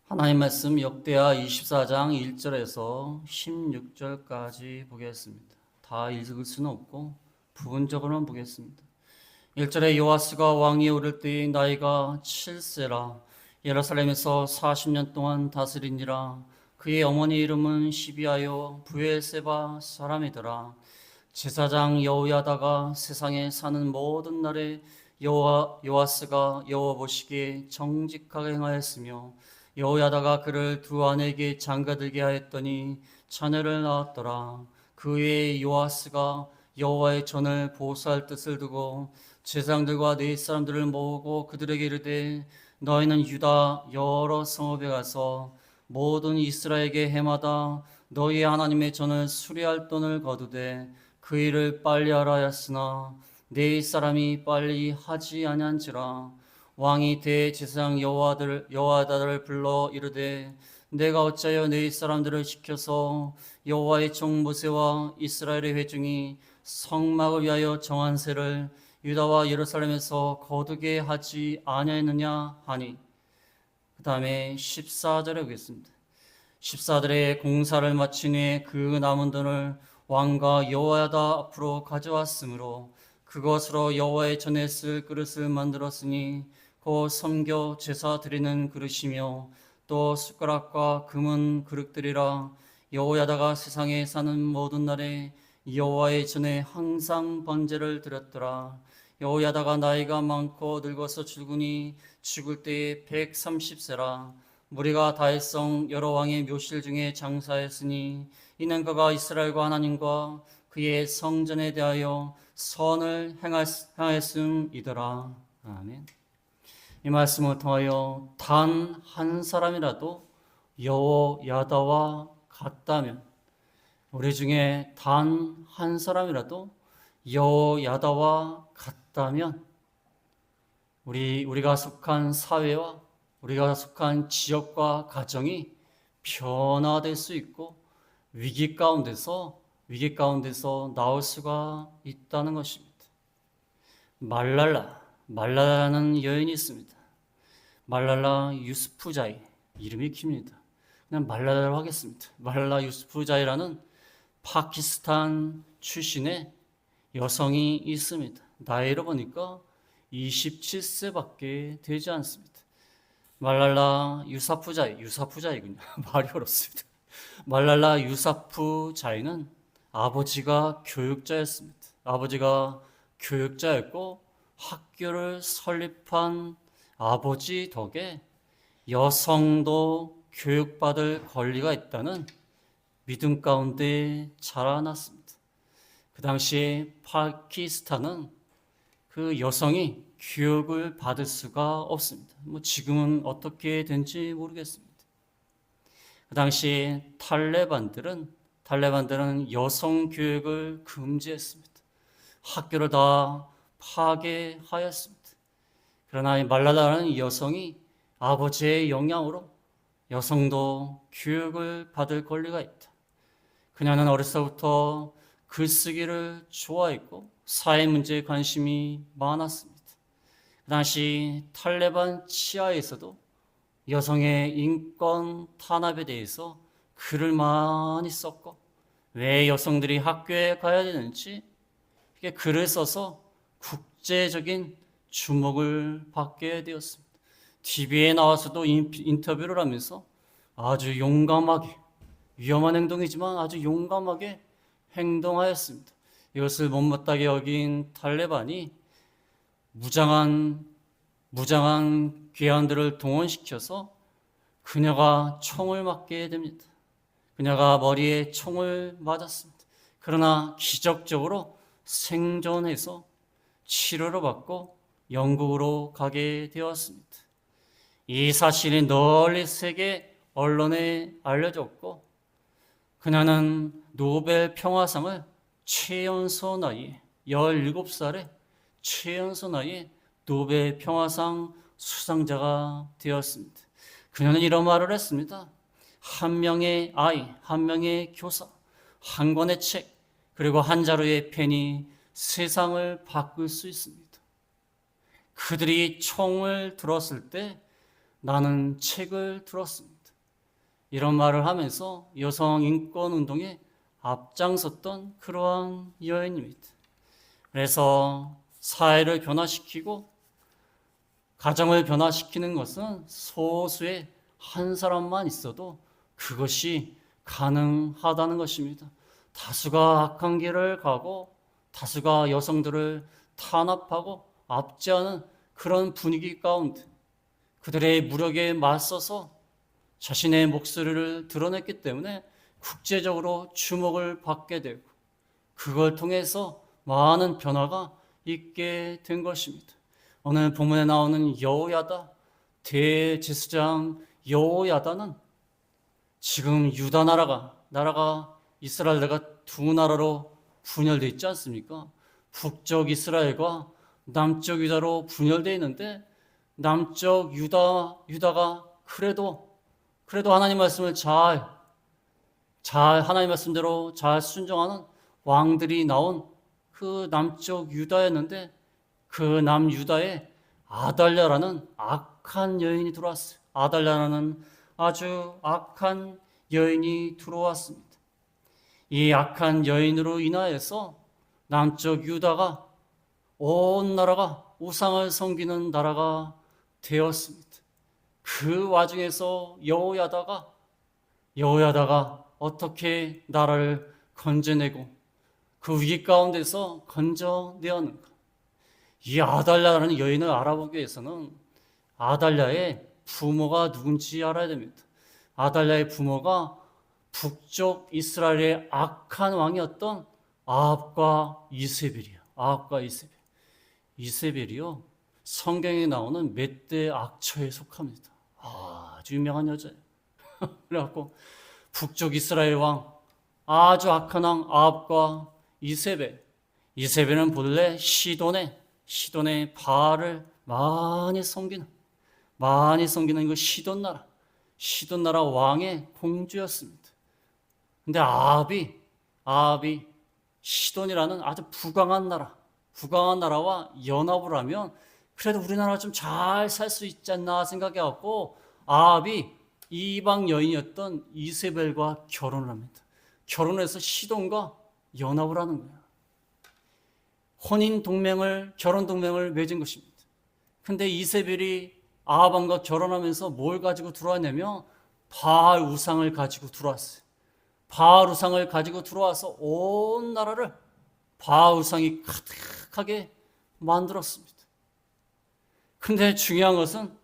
하나님 말씀 역대하 24장 1절에서 16절까지 보겠습니다. 다 읽을 수는 없고 부분적으로만 보겠습니다. 1절에 여호아스가 왕위에 오를 때의 나이가 7세라 예루살렘에서 40년 동안 다스리니라. 그의 어머니 이름은 시비아요 브엘세바 사람이더라. 제사장 여호야다가 세상에 사는 모든 날에 여호아스가 여호와 보시기에 정직하게 행하였으며 여호야다가 그를 두 아내에게 장가들게 하였더니 자녀를 낳았더라. 그 외에 여호아스가 여호와의 전을 보호할 뜻을 두고 제사장들과 네 사람들을 모으고 그들에게 이르되 너희는 유다 여러 성읍에 가서 모든 이스라엘에게 해마다 너희 하나님의 전을 수리할 돈을 거두되 그 일을 빨리 하라 하였으나 네 사람이 빨리 하지 아니한지라. 왕이 대제사장 여호와다를 불러 이르되 내가 어찌하여 네 사람들을 시켜서 여호와의 종 모세와 이스라엘의 회중이 성막을 위하여 정한 세를 유다와 예루살렘에서 거두게 하지 아니하였느냐 하니. 그 다음에 14절에 보겠습니다. 14절에 공사를 마친 후에 그 남은 돈을 왕과 여호야다 앞으로 가져왔으므로 그것으로 여호와의 전에 쓸 그릇을 만들었으니 곧 섬겨 제사 드리는 그릇이며 또 숟가락과 금은 그릇들이라. 여호야다가 세상에 사는 모든 날에 여호와의 전에 항상 번제를 드렸더라. 여호야다가 나이가 많고 늙어서 죽을 때에 130세라. 무리가 다윗성 여러 왕의 묘실 중에 장사했으니 이는 그가 이스라엘과 하나님과 그의 성전에 대하여 선을 행하였음이더라. 아멘. 이 말씀을 통하여 단 한 사람이라도 여호야다와 같다면, 우리 중에 단 한 사람이라도 여호야다와 같다면 우리가 속한 사회와 우리가 속한 지역과 가정이 변화될 수 있고 위기 가운데서 나올 수가 있다는 것입니다. 말랄라라는 여인이 있습니다. 말랄라 유스프자이, 이름이 깁니다. 그냥 말랄라로 하겠습니다. 말랄라 유스프자이라는 파키스탄 출신의 여성이 있습니다. 나이로 보니까 27세밖에 되지 않습니다. 말랄라 유사푸자이군요. 말이 어렵습니다. 말랄라 유사푸자이는 아버지가 교육자였습니다. 아버지가 교육자였고 학교를 설립한 아버지 덕에 여성도 교육받을 권리가 있다는 믿음 가운데 자라났습니다. 그 당시에 파키스탄은 그 여성이 교육을 받을 수가 없습니다. 지금은 어떻게 된지 모르겠습니다. 그 당시 탈레반들은 여성 교육을 금지했습니다. 학교를 다 파괴하였습니다. 그러나 말랄라라는 여성이 아버지의 영향으로 여성도 교육을 받을 권리가 있다. 그녀는 어려서부터 글쓰기를 좋아했고 사회 문제에 관심이 많았습니다. 그 당시 탈레반 치하에서도 여성의 인권 탄압에 대해서 글을 많이 썼고 왜 여성들이 학교에 가야 되는지 글을 써서 국제적인 주목을 받게 되었습니다. TV에 나와서도 인터뷰를 하면서 아주 용감하게, 위험한 행동이지만 아주 용감하게 행동하였습니다. 이것을 못마땅하게 여긴 탈레반이 무장한 괴한들을 동원시켜서 그녀가 총을 맞게 됩니다. 그녀가 머리에 총을 맞았습니다. 그러나 기적적으로 생존해서 치료를 받고 영국으로 가게 되었습니다. 이 사실이 널리 세계 언론에 알려졌고 그녀는 노벨 평화상을 최연소 나이에 17살에 최연소 나이에 노벨 평화상 수상자가 되었습니다. 그녀는 이런 말을 했습니다. 한 명의 아이, 한 명의 교사, 한 권의 책, 그리고 한 자루의 펜이 세상을 바꿀 수 있습니다. 그들이 총을 들었을 때 나는 책을 들었습니다. 이런 말을 하면서 여성 인권 운동에 앞장섰던 그러한 여인입니다. 그래서 사회를 변화시키고 가정을 변화시키는 것은 소수의 한 사람만 있어도 그것이 가능하다는 것입니다. 다수가 악한 길을 가고 다수가 여성들을 탄압하고 압제하는 그런 분위기 가운데 그들의 무력에 맞서서 자신의 목소리를 드러냈기 때문에 국제적으로 주목을 받게 되고 그걸 통해서 많은 변화가 있게 된 것입니다. 오늘 본문에 나오는 여호야다, 대제사장 여호야다는 지금 유다 나라가 이스라엘 나라가 두 나라로 분열되어 있지 않습니까? 북쪽 이스라엘과 남쪽 유다로 분열되어 있는데 남쪽 유다가 그래도 하나님 말씀을 잘 하나님 말씀대로 잘 순종하는 왕들이 나온 그 남쪽 유다였는데 그 남유다에 아달랴라는 악한 여인이 들어왔어요. 아달랴라는 아주 악한 여인이 들어왔습니다. 이 악한 여인으로 인하여서 남쪽 유다가 온 나라가 우상을 섬기는 나라가 되었습니다. 그 와중에서 여호야다가 어떻게 나라를 건져내고 그 위기 가운데서 건져내었는가? 이 아달랴라는 여인을 알아보기 위해서는 아달랴의 부모가 누군지 알아야 됩니다. 아달랴의 부모가 북쪽 이스라엘의 악한 왕이었던 아합과 이세벨이요. 아합과 이세벨이요. 성경에 나오는 몇 대 악처에 속합니다. 아주 유명한 여자예요. 그래갖고 북쪽 이스라엘 왕 아주 악한 왕 아합과 이세벨은 본래 시돈의 바알을 많이 섬기는 그 시돈 나라 왕의 공주였습니다. 근데 아합이 시돈이라는 아주 부강한 나라와 연합을 하면 그래도 우리나라가 좀 잘 살 수 있지 않나 생각해갖고 아합이 이방 여인이었던 이세벨과 결혼을 합니다. 결혼해서 시돈과 연합을 하는 거예요. 결혼 동맹을 맺은 것입니다. 근데 이세벨이 아합과 결혼하면서 뭘 가지고 들어왔냐면 바알 우상을 가지고 들어왔어요. 바알 우상을 가지고 들어와서 온 나라를 바알 우상이 가득하게 만들었습니다. 근데 중요한 것은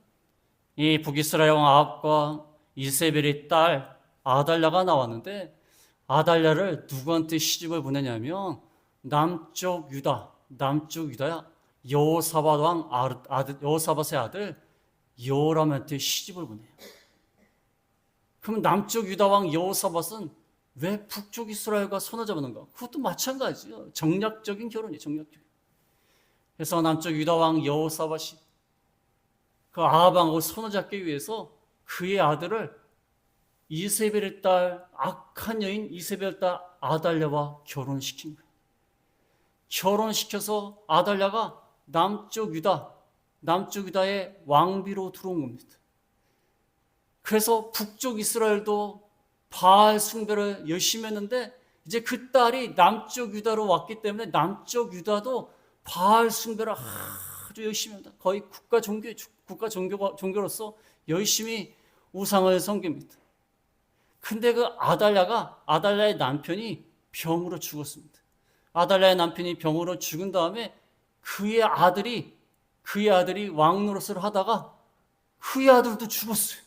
이 북이스라엘 왕 아합과 이세벨의 딸 아달랴가 나왔는데 아달랴를 누구한테 시집을 보내냐면 남쪽 유다야 여호사밧의 아들 여호람한테 시집을 보내요. 그럼 남쪽 유다 왕 여호사밧은 왜 북쪽 이스라엘과 손을 잡았는가? 그것도 마찬가지예요. 정략적인 결혼이에요. 그래서 남쪽 유다 왕 여호사밧이 그 아합 왕하고 손을 잡기 위해서 그의 아들을 이세벨의 딸 악한 여인 이세벨의 딸 아달랴와 결혼시킨 거예요. 결혼시켜서 아달랴가 남쪽 유다의 왕비로 들어온 겁니다. 그래서 북쪽 이스라엘도 바알 숭배를 열심히 했는데 이제 그 딸이 남쪽 유다로 왔기 때문에 남쪽 유다도 바알 숭배를 아주 열심히 합니다. 거의 국가 종교로서 열심히 우상을 섬깁니다. 근데 그 아달랴의 남편이 병으로 죽었습니다. 아달랴의 남편이 병으로 죽은 다음에 그의 아들이 왕 노릇을 하다가 그의 아들도 죽었어요.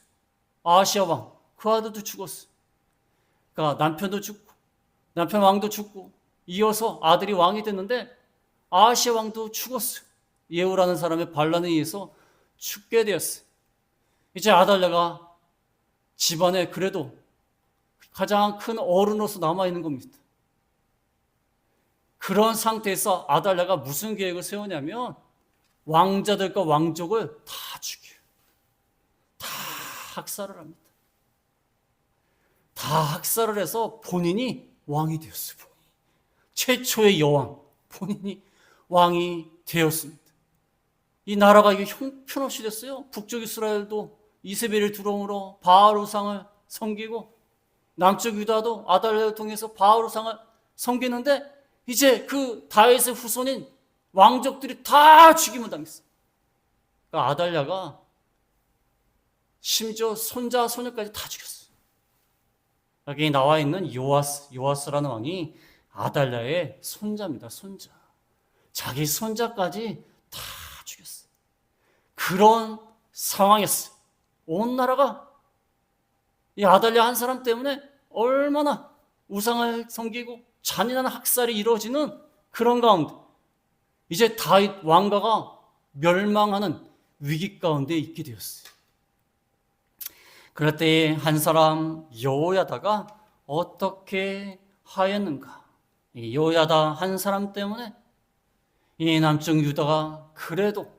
아시아 왕, 그 아들도 죽었어요. 그러니까 남편 왕도 죽고 이어서 아들이 왕이 됐는데 아시아 왕도 죽었어요. 예후라는 사람의 반란에 의해서 죽게 되었어요. 이제 아달랴가 집안에 그래도 가장 큰 어른으로서 남아있는 겁니다. 그런 상태에서 아달랴가 무슨 계획을 세우냐면 왕자들과 왕족을 다 죽여요. 다 학살을 합니다. 다 학살을 해서 본인이 왕이 되었어요. 최초의 여왕, 본인이 왕이 되었습니다. 이 나라가 이게 형편없이 됐어요. 북쪽 이스라엘도 이세벨이 들어옴으로 바알 우상을 섬기고 남쪽 유다도 아달랴를 통해서 바알 우상을 섬기는데 이제 그 다윗의 후손인 왕족들이 다 죽임을 당했어. 그러니까 아달랴가 심지어 손자 소녀까지 다 죽였어. 여기 나와 있는 요아스라는 왕이 아달랴의 손자입니다. 손자. 자기 손자까지 다 죽였어. 그런 상황이었어. 온 나라가 이 아달랴 한 사람 때문에 얼마나 우상을 섬기고 잔인한 학살이 이루어지는 그런 가운데 이제 다윗 왕가가 멸망하는 위기 가운데 있게 되었어요. 그럴 때 한 사람 여호야다가 어떻게 하였는가? 이 여호야다 한 사람 때문에 이 남쪽 유다가 그래도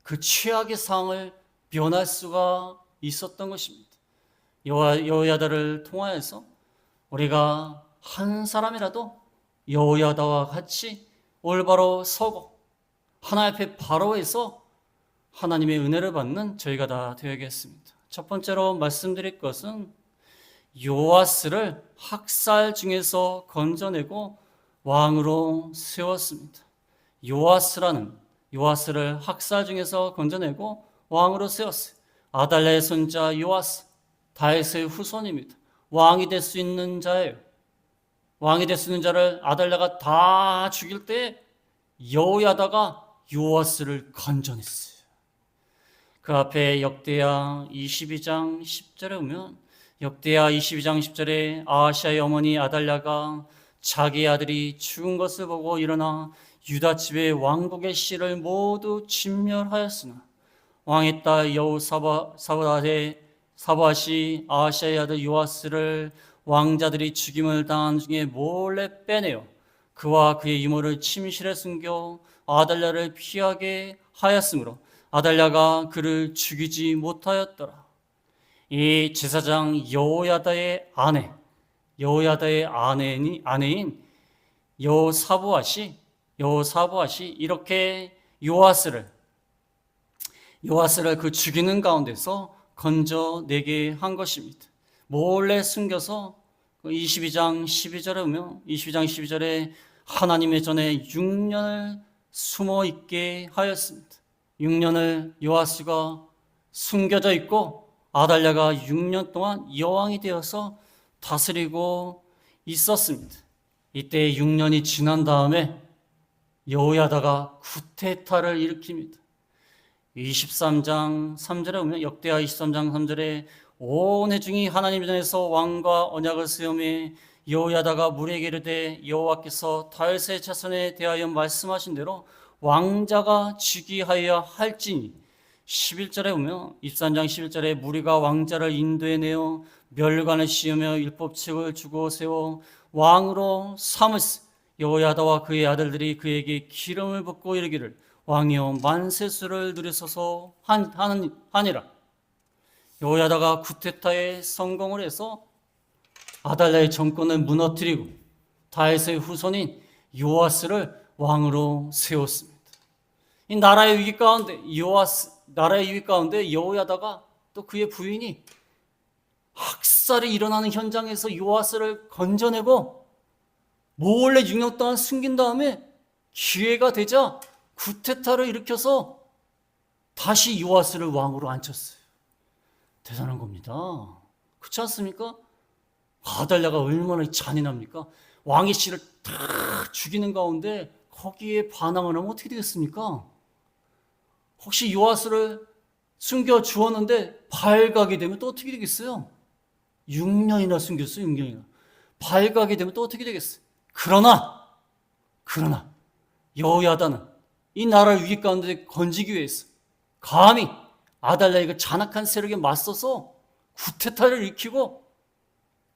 그 최악의 상황을 면할 수가 있었던 것입니다. 여호야다를 통하여서 우리가 한 사람이라도 여호야다와 같이 올바로 서고 하나님 앞에 바로에서 하나님의 은혜를 받는 저희가 다 되어야겠습니다. 첫 번째로 말씀드릴 것은 요아스를 학살 중에서 건져내고 왕으로 세웠습니다. 요아스를 학살 중에서 건져내고 왕으로 세웠어요. 아달랴의 손자 요아스, 다윗의 후손입니다. 왕이 될 수 있는 자예요. 왕이 될 수 있는 자를 아달랴가 다 죽일 때 여호야다가 요아스를 건져냈어요. 그 앞에 역대하 22장 10절에 보면 역대하 22장 10절에 아하시아의 어머니 아달랴가 자기 아들이 죽은 것을 보고 일어나 유다 집의 왕국의 씨를 모두 진멸하였으나 왕의 딸 여호사밧이 아하시아의 아들 요아스를 왕자들이 죽임을 당한 중에 몰래 빼내어 그와 그의 이모를 침실에 숨겨 아달랴를 피하게 하였으므로 아달랴가 그를 죽이지 못하였더라. 이 제사장 여호야다의 아내인 여호사밧이 이렇게 요아스를 그 죽이는 가운데서 건져내게 한 것입니다. 몰래 숨겨서 22장 12절에 보면 22장 12절에 하나님의 전에 6년을 숨어 있게 하였습니다. 6년을 요아스가 숨겨져 있고 아달랴가 6년 동안 여왕이 되어서 다스리고 있었습니다. 이때 6년이 지난 다음에 여호야다가 쿠데타를 일으킵니다. 23장 3절에 보면 역대하 23장 3절에 온 회중이 하나님 전에서 왕과 언약을 세우며 여호야다가 무리에게 이르되 여호와께서 다윗의 자손에 대하여 말씀하신 대로 왕자가 즉위하여야 할지니 11절에 보면 23장 11절에 무리가 왕자를 인도해내어 멸관을 씌우며 율법책을 주고 세워 왕으로 삼으시 여호야다와 그의 아들들이 그에게 기름을 붓고 이르기를 왕이여 만세수를 누리소서 하니라. 여호야다가 쿠데타에 성공을 해서 아달랴의 정권을 무너뜨리고 다윗의 후손인 요아스를 왕으로 세웠습니다. 이 나라의 위기 가운데 여호야다가 또 그의 부인이 학살이 일어나는 현장에서 요아스를 건져내고 몰래 6년 동안 숨긴 다음에 기회가 되자 쿠데타를 일으켜서 다시 요아스를 왕으로 앉혔어요. 대단한 겁니다. 그렇지 않습니까? 아달랴가 얼마나 잔인합니까? 왕의 씨를 다 죽이는 가운데 거기에 반항을 하면 어떻게 되겠습니까? 혹시 요아스를 숨겨 주었는데 발각이 되면 또 어떻게 되겠어요? 6년이나 숨겼어요. 6년이나. 발각이 되면 또 어떻게 되겠어요? 그러나 여호야다는 이 나라를 위기 가운데 건지기 위해서 감히 아달랴의 그 잔악한 세력에 맞서서 쿠데타를 일으키고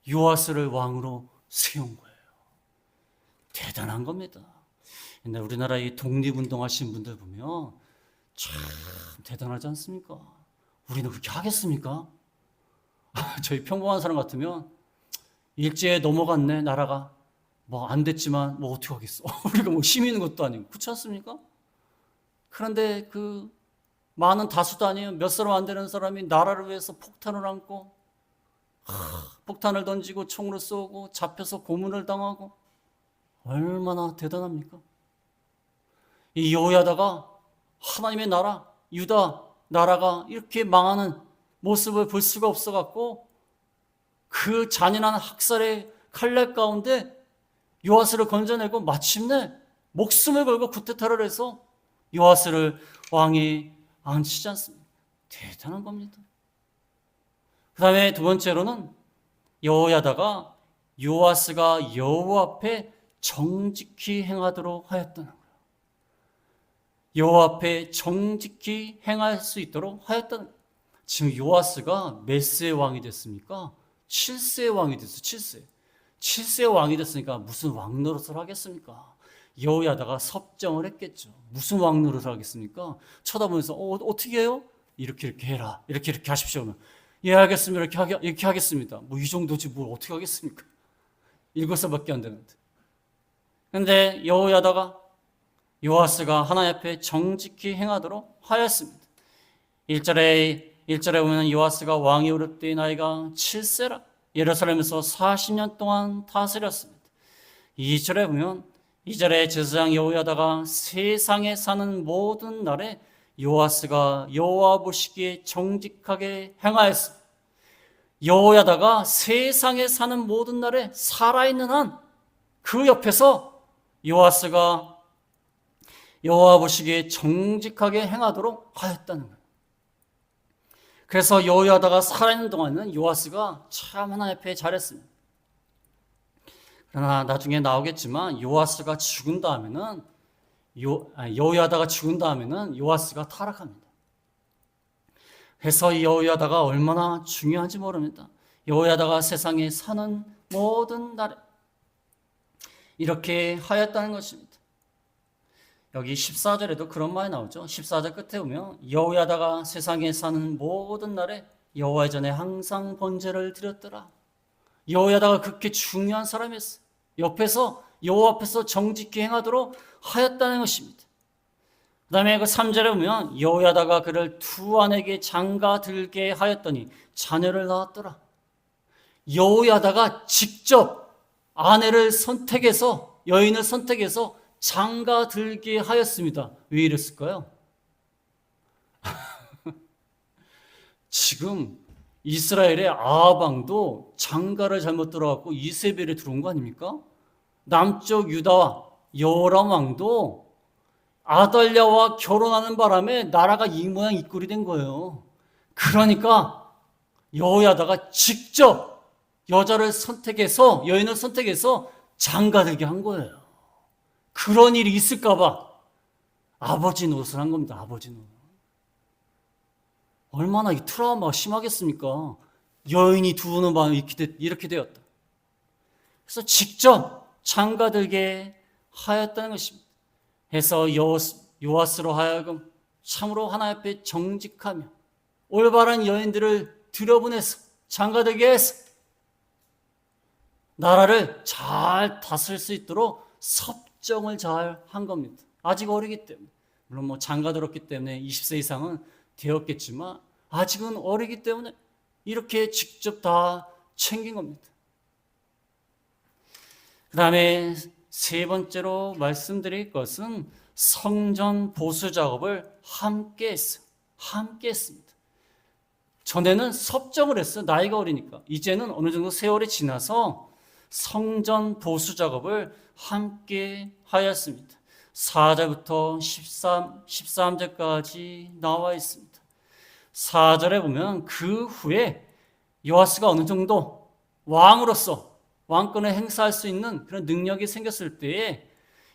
요아스를 왕으로 세운 거예요. 대단한 겁니다. 옛날 우리나라의 독립운동 하신 분들 보면 참 대단하지 않습니까? 우리는 그렇게 하겠습니까? 저희 평범한 사람 같으면 일제에 넘어갔네 나라가 뭐 안 됐지만 뭐 어떻게 하겠어. 우리가 뭐 힘이 있는 것도 아니고 그렇지 않습니까? 그런데 그 많은 다수도 아니에요. 몇 사람 안 되는 사람이 나라를 위해서 폭탄을 안고 폭탄을 던지고 총으로 쏘고 잡혀서 고문을 당하고 얼마나 대단합니까? 이 여호야다가 하나님의 나라, 유다 나라가 이렇게 망하는 모습을 볼 수가 없어갖고 그 잔인한 학살의 칼날 가운데 요아스를 건져내고 마침내 목숨을 걸고 쿠데타를 해서 요아스를 왕에 앉히지 않습니다. 대단한 겁니다. 그 다음에 두 번째로는 여호야다가 요아스가 여호와 앞에 정직히 행하도록 하였다는 거예요. 여호와 앞에 정직히 행할 수 있도록 하였다는 거예요. 지금 요아스가 몇 세의 왕이 됐습니까? 7세의 왕이 됐어요. 7세의 왕이 됐으니까 무슨 왕 노릇을 하겠습니까? 여호야다가 섭정을 했겠죠. 무슨 왕 노릇을 하겠습니까? 쳐다보면서 어떻게 해요? 이렇게 해라. 이렇게 하십시오. 예, 알겠습니다. 이렇게 하겠습니다. 뭐 이 정도지 뭘 어떻게 하겠습니까? 7살밖에 안 되는데. 근데 여호야다가 요아스가 하나님 앞에 정직히 행하도록 하였습니다. 1절에 보면 요아스가 왕이 오를 때 나이가 7세라 예루살렘에서 40년 동안 다스렸습니다. 2절에 보면 2절에 제사장 여호야다가 세상에 사는 모든 날에 요아스가 여호와 보시기에 정직하게 행하였습니다. 여호야다가 세상에 사는 모든 날에 살아있는 한 그 옆에서 요아스가 여호와 보시기에 정직하게 행하도록 하였다는 거예요. 그래서 여호야다가 살아있는 동안에는 요아스가 참 하나님 앞에 잘했습니다. 그러나 나중에 나오겠지만 요아스가 죽은 다음에는 여호야다가 죽은 다음에는 요아스가 타락합니다. 그래서 여호야다가 얼마나 중요한지 모릅니다. 여호야다가 세상에 사는 모든 날에 이렇게 하였다는 것입니다. 여기 14절에도 그런 말이 나오죠. 14절 끝에 보면 여호야다가 세상에 사는 모든 날에 여호와의 전에 항상 번제를 드렸더라. 여호야다가 그렇게 중요한 사람이었어요. 옆에서 여호와 앞에서 정직히 행하도록 하였다는 것입니다. 그 다음에 그 3절에 보면 여호야다가 그를 두 아내에게 장가 들게 하였더니 자녀를 낳았더라. 여호야다가 직접 아내를 선택해서 여인을 선택해서 장가 들게 하였습니다. 왜 이랬을까요? 지금 이스라엘의 아합 왕도 장가를 잘못 들어갔고 이세벨에 들어온 거 아닙니까? 남쪽 유다와 여호람 왕도 아달랴와 결혼하는 바람에 나라가 이 모양 이 꼴이 된 거예요. 그러니까 여호야다가 직접 여자를 선택해서 여인을 선택해서 장가들게 한 거예요. 그런 일이 있을까봐 아버지 노릇을 한 겁니다. 아버지 노릇. 얼마나 이 트라우마가 심하겠습니까? 여인이 두는 마음이 이렇게 되었다. 그래서 직접 장가들게 하였다는 것입니다. 해서 요아스로 하여금 참으로 하나님 앞에 정직하며 올바른 여인들을 들여보내서 장가들게 해서 나라를 잘 다스릴 수 있도록 섭정을 잘 한 겁니다. 아직 어리기 때문에. 물론 뭐 장가 들었기 때문에 20세 이상은 되었겠지만 아직은 어리기 때문에 이렇게 직접 다 챙긴 겁니다. 그 다음에 세 번째로 말씀드릴 것은 성전 보수 작업을 함께 했어요. 함께 했습니다. 전에는 섭정을 했어요. 나이가 어리니까. 이제는 어느 정도 세월이 지나서 성전 보수 작업을 함께 하였습니다. 4절부터 13절까지 나와 있습니다. 4절에 보면 그 후에 요아스가 어느 정도 왕으로서 왕권을 행사할 수 있는 그런 능력이 생겼을 때에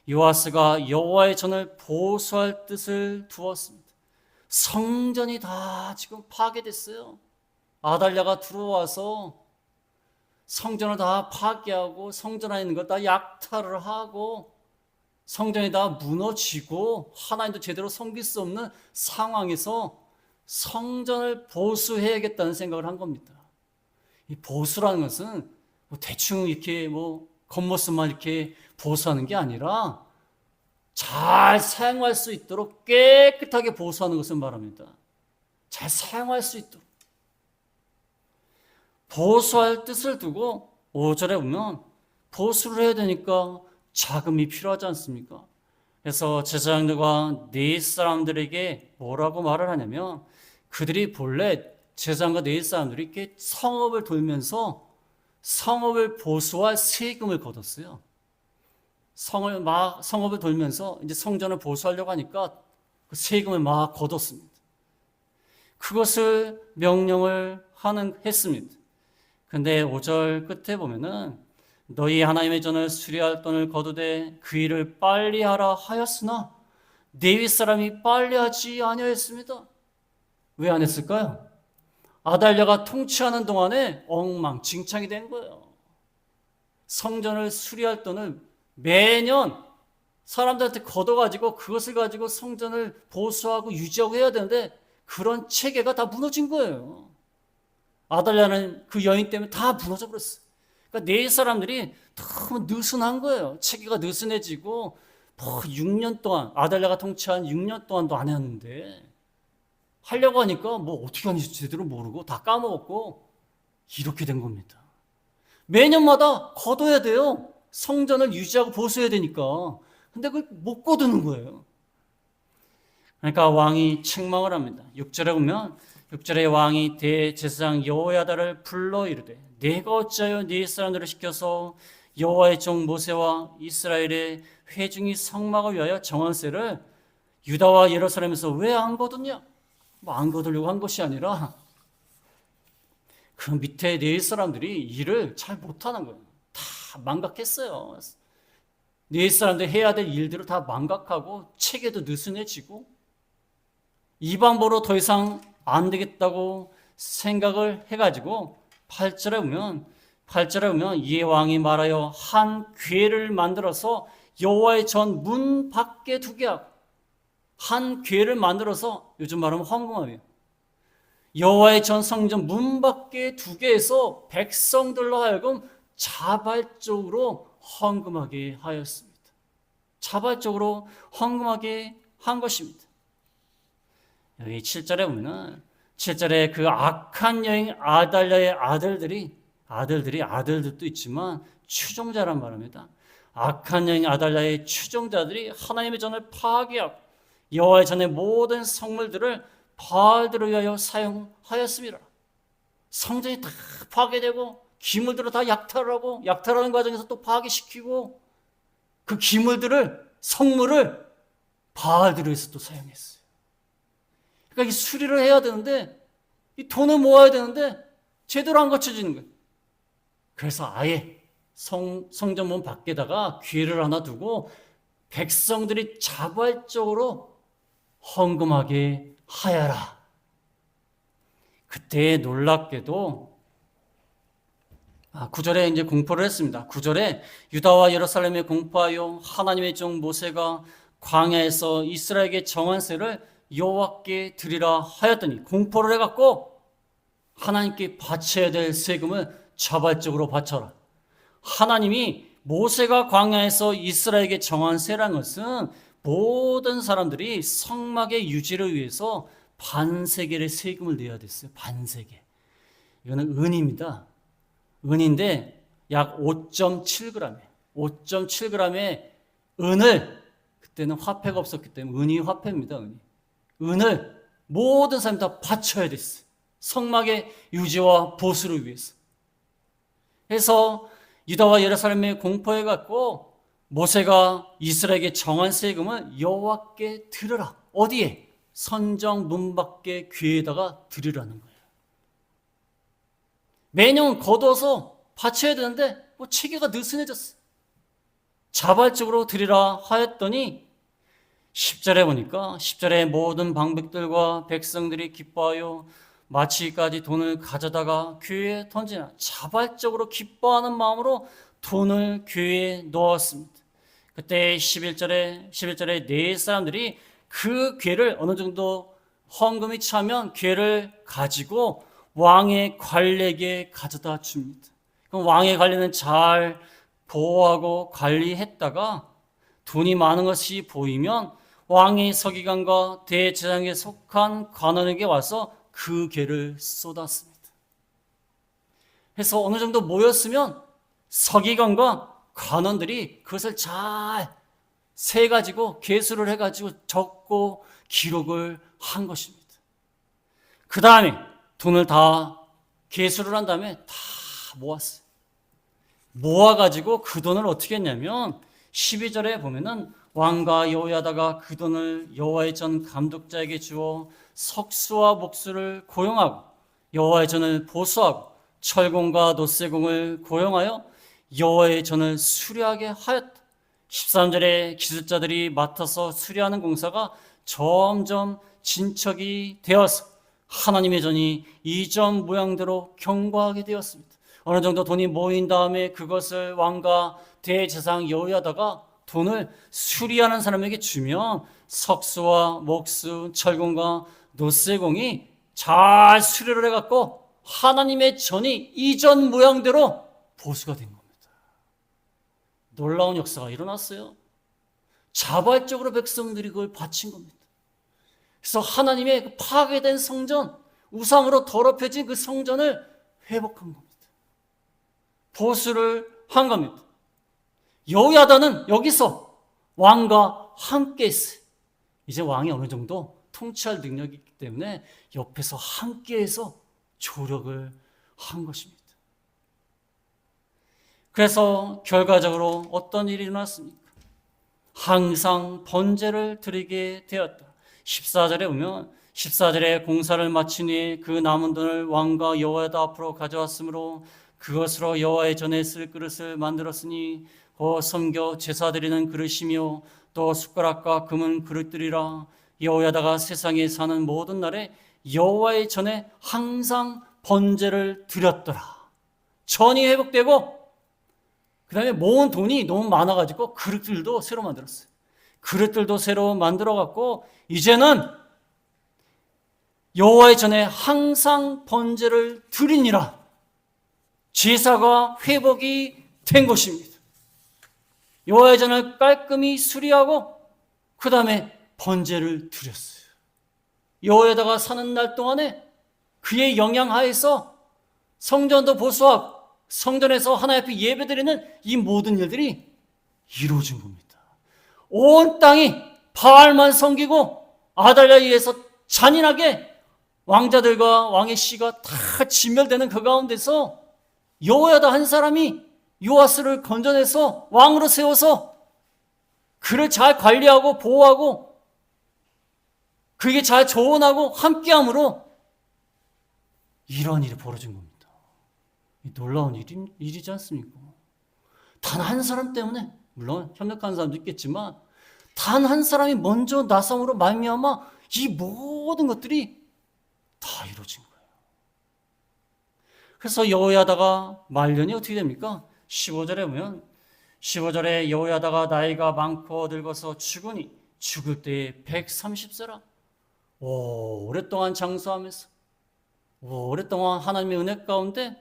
요아스가 여호와의 전을 보수할 뜻을 두었습니다. 성전이 다 지금 파괴됐어요. 아달랴가 들어와서 성전을 다 파괴하고 성전 안에 있는 것 다 약탈을 하고 성전이 다 무너지고 하나님도 제대로 섬길 수 없는 상황에서 성전을 보수해야겠다는 생각을 한 겁니다. 이 보수라는 것은 뭐 대충 이렇게 뭐 겉모습만 이렇게 보수하는 게 아니라 잘 사용할 수 있도록 깨끗하게 보수하는 것을 말합니다. 잘 사용할 수 있도록. 보수할 뜻을 두고 5절에 보면 보수를 해야 되니까 자금이 필요하지 않습니까? 그래서 제사장들과 네 사람들에게 뭐라고 말을 하냐면 그들이 본래 제사장과 네 사람들이 이렇게 성읍을 돌면서 성읍을 보수할 세금을 걷었어요. 성읍을 돌면서 이제 성전을 보수하려고 하니까 그 세금을 막 걷었습니다. 그것을 명령을 했습니다. 근데 5절 끝에 보면은 너희 하나님의 전을 수리할 돈을 거두되 그 일을 빨리 하라 하였으나 네 윗사람이 빨리 하지 아니하였습니다. 왜 안 했을까요? 아달랴가 통치하는 동안에 엉망진창이 된 거예요. 성전을 수리할 돈을 매년 사람들한테 걷어가지고 그것을 가지고 성전을 보수하고 유지하고 해야 되는데 그런 체계가 다 무너진 거예요. 아달랴는 그 여인 때문에 다 무너져 버렸어요. 그러니까 네 사람들이 너무 느슨한 거예요. 체계가 느슨해지고 6년 동안 아달랴가 통치한 6년 동안도 안 했는데 하려고 하니까 뭐 어떻게 하는지 제대로 모르고 다 까먹었고 이렇게 된 겁니다. 매년마다 거둬야 돼요. 성전을 유지하고 보수해야 되니까. 근데 그걸 못 거두는 거예요. 그러니까 왕이 책망을 합니다. 6절에 보면 6절에 왕이 대제사장 여호야다를 불러 이르되 내가 어찌하여 네 사람들을 시켜서 여호와의 종 모세와 이스라엘의 회중이 성막을 위하여 정한세를 유다와 예루살렘에서 왜 안 거두냐? 뭐 안 거두려고 한 것이 아니라 그 밑에 네 사람들이 일을 잘 못하는 거예요. 다 망각했어요. 네 사람들이 해야 될 일들을 다 망각하고 체계도 느슨해지고 이 방법으로 더 이상 안 되겠다고 생각을 해가지고 8절에 보면 이에 왕이 말하여 한 궤를 만들어서 여호와의 전 문 밖에 두게 하고 한 궤를 만들어서 요즘 말하면 황금함이에요. 여호와의 전 성전 문 밖에 두게 해서 백성들로 하여금 자발적으로 헌금하게 하였습니다. 자발적으로 헌금하게 한 것입니다. 여기 7절에 보면은 7절에 그 악한 여인 아달랴의 아들들도 있지만 추종자란 말입니다. 악한 여인 아달랴의 추종자들이 하나님의 전을 파괴하고 여호와의 전의 모든 성물들을 바알들을 위하여 사용하였습니다. 성전이 다 파괴되고 기물들을 다 약탈하고 약탈하는 과정에서 또 파괴시키고 그 기물들을 성물을 바알들을 위해서 또 사용했어요. 그러니까 이 수리를 해야 되는데 이 돈을 모아야 되는데 제대로 안 거쳐지는 거예요. 그래서 아예 성전문 밖에다가 궤를 하나 두고 백성들이 자발적으로 헌금하게 하여라. 그때 놀랍게도 9절에 이제 공포를 했습니다. 9절에 유다와 예루살렘에 공포하여 하나님의 종 모세가 광야에서 이스라엘에게 정한 세를 여호와께 드리라 하였더니 공포를 해갖고 하나님께 바쳐야 될 세금을 자발적으로 바쳐라. 하나님이 모세가 광야에서 이스라엘에게 정한 세라는 것은 모든 사람들이 성막의 유지를 위해서 반세겔의 세금을 내야 됐어요. 반세겔. 이거는 은입니다. 은인데 약 5.7g이에요. 5.7g의 은을 그때는 화폐가 없었기 때문에 은이 화폐입니다. 은을 모든 사람이 다 바쳐야 됐어요. 성막의 유지와 보수를 위해서. 그래서 유다와 예루살렘에 공포해갖고 모세가 이스라엘에게 정한 세금을 여호와께 드려라. 어디에? 선정 문 밖에 궤에다가 드리라는 거예요. 매년 거둬서 바쳐야 되는데 체계가 느슨해졌어요. 자발적으로 드리라 하였더니 10절에 보니까 10절에 모든 방백들과 백성들이 기뻐하여 마치기까지 돈을 가져다가 궤에 던지나 자발적으로 기뻐하는 마음으로 돈을 궤에 넣었습니다. 그때 11절에 네 사람들이 그 궤를 어느 정도 헌금이 차면 궤를 가지고 왕의 관리에게 가져다 줍니다. 그럼 왕의 관리는 잘 보호하고 관리했다가 돈이 많은 것이 보이면 왕의 서기관과 대제사장에 속한 관원에게 와서 그 궤를 쏟았습니다. 해서 어느 정도 모였으면 서기관과 관원들이 그것을 잘 세가지고 계수를 해가지고 적고 기록을 한 것입니다. 그 다음에 돈을 다 계수를 한 다음에 다 모았어요. 모아가지고 그 돈을 어떻게 했냐면 12절에 보면은 왕과 여호야다가 그 돈을 여호와의 전 감독자에게 주어 석수와 목수를 고용하고 여호와의 전을 보수하고 철공과 놋세공을 고용하여 여호와의 전을 수리하게 하였다. 13절에 기술자들이 맡아서 수리하는 공사가 점점 진척이 되어서 하나님의 전이 이전 모양대로 견고하게 되었습니다. 어느 정도 돈이 모인 다음에 그것을 왕과 대제사장 여호야다가 돈을 수리하는 사람에게 주면 석수와 목수, 철공과 놋세공이 잘 수리를 해갖고 하나님의 전이 이전 모양대로 보수가 된 겁니다. 놀라운 역사가 일어났어요. 자발적으로 백성들이 그걸 바친 겁니다. 그래서 하나님의 그 파괴된 성전, 우상으로 더럽혀진 그 성전을 회복한 겁니다. 보수를 한 겁니다. 여호야다는 여기서 왕과 함께 했어요. 이제 왕이 어느 정도 통치할 능력이 있기 때문에 옆에서 함께해서 조력을 한 것입니다. 그래서 결과적으로 어떤 일이 일어났습니까? 항상 번제를 드리게 되었다. 14절에 보면 14절에 공사를 마친 후에 그 남은 돈을 왕과 여호야다 앞으로 가져왔으므로 그것으로 여호와의 전에 쓸 그릇을 만들었으니 곧 섬겨 제사 드리는 그릇이며 또 숟가락과 금은 그릇들이라. 여호야다가 세상에 사는 모든 날에 여호와의 전에 항상 번제를 드렸더라. 전이 회복되고 그 다음에 모은 돈이 너무 많아가지고 그릇들도 새로 만들었어요. 그릇들도 새로 만들어갖고 이제는 여호와의 전에 항상 번제를 드리니라. 제사가 회복이 된 것입니다. 여호와의 전을 깔끔히 수리하고 그 다음에 번제를 드렸어요. 여호야다가 사는 날 동안에 그의 영향 하에서 성전도 보수하고 성전에서 하나님 앞에 예배드리는 이 모든 일들이 이루어진 겁니다. 온 땅이 바알만 섬기고 아달랴에 의해서 잔인하게 왕자들과 왕의 씨가 다 진멸되는 그 가운데서 여호야다 한 사람이 요아스를 건져내서 왕으로 세워서 그를 잘 관리하고 보호하고 그에게 잘 조언하고 함께함으로 이런 일이 벌어진 겁니다. 놀라운 일이지 않습니까? 단 한 사람 때문에, 물론 협력하는 사람도 있겠지만 단 한 사람이 먼저 나성으로 말미암아 이 모든 것들이 다 이루어진 거예요. 그래서 여호야다가 말년이 어떻게 됩니까? 15절에 보면 15절에 여호야다가 나이가 많고 늙어서 죽으니 죽을 때에 130세라. 오랫동안 장수하면서 오랫동안 하나님의 은혜 가운데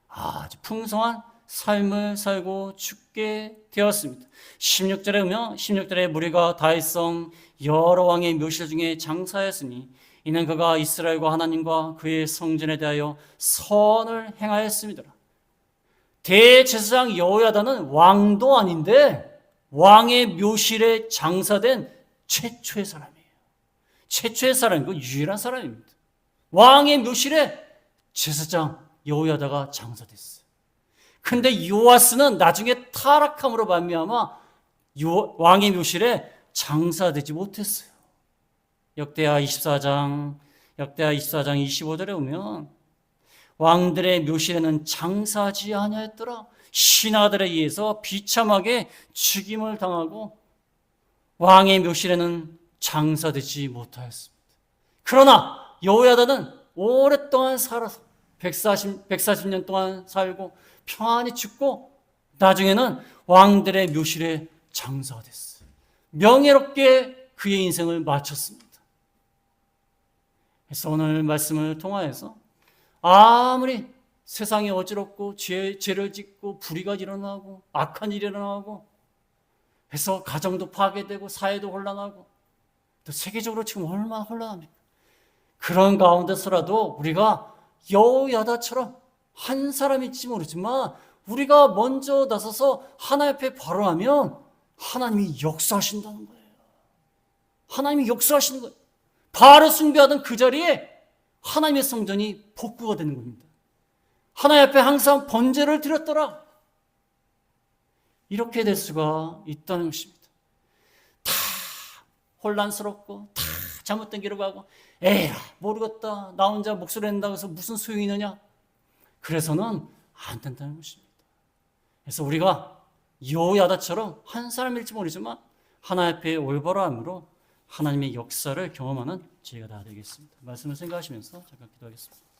아주 풍성한 삶을 살고 죽게 되었습니다. 16절에 보면 16절에 무리가 다윗성 여러 왕의 묘실 중에 장사했으니 이는 그가 이스라엘과 하나님과 그의 성전에 대하여 선을 행하였습니다. 대제사장 여호야다는 왕도 아닌데 왕의 묘실에 장사된 최초의 사람이에요. 최초의 사람이고 유일한 사람입니다. 왕의 묘실에 제사장 여호야다가 장사됐어요. 근데 요아스는 나중에 타락함으로 말미암아 왕의 묘실에 장사되지 못했어요. 역대하 24장 25절에 보면 왕들의 묘실에는 장사하지 아니하였더라. 신하들에 의해서 비참하게 죽임을 당하고 왕의 묘실에는 장사되지 못하였습니다. 그러나 여호야다는 오랫동안 살아서 140년 동안 살고 평안히 죽고 나중에는 왕들의 묘실에 장사가 됐어요. 명예롭게 그의 인생을 마쳤습니다. 그래서 오늘 말씀을 통하여서 아무리 세상이 어지럽고 죄를 짓고 불의가 일어나고 악한 일이 일어나고 해서 가정도 파괴되고 사회도 혼란하고 또 세계적으로 지금 얼마나 혼란합니까? 그런 가운데서라도 우리가 여호야다처럼 한 사람일지 모르지만 우리가 먼저 나서서 하나님 앞에 발언하면 하나님이 역사하신다는 거예요. 하나님이 역사하시는 거예요. 바알을 숭배하던 그 자리에 하나님의 성전이 복구가 되는 겁니다. 하나님 앞에 항상 번제를 드렸더라. 이렇게 될 수가 있다는 것입니다. 다 혼란스럽고 다 잘못된 길을 가고 에라 모르겠다. 나 혼자 목소리 낸다고 해서 무슨 소용이 있느냐. 그래서는 안 된다는 것입니다. 그래서 우리가 여호야다처럼 한 사람일지 모르지만 하나님 앞에 올바름으로 하나님의 역사를 경험하는 저희가 다 되겠습니다. 말씀을 생각하시면서 잠깐 기도하겠습니다.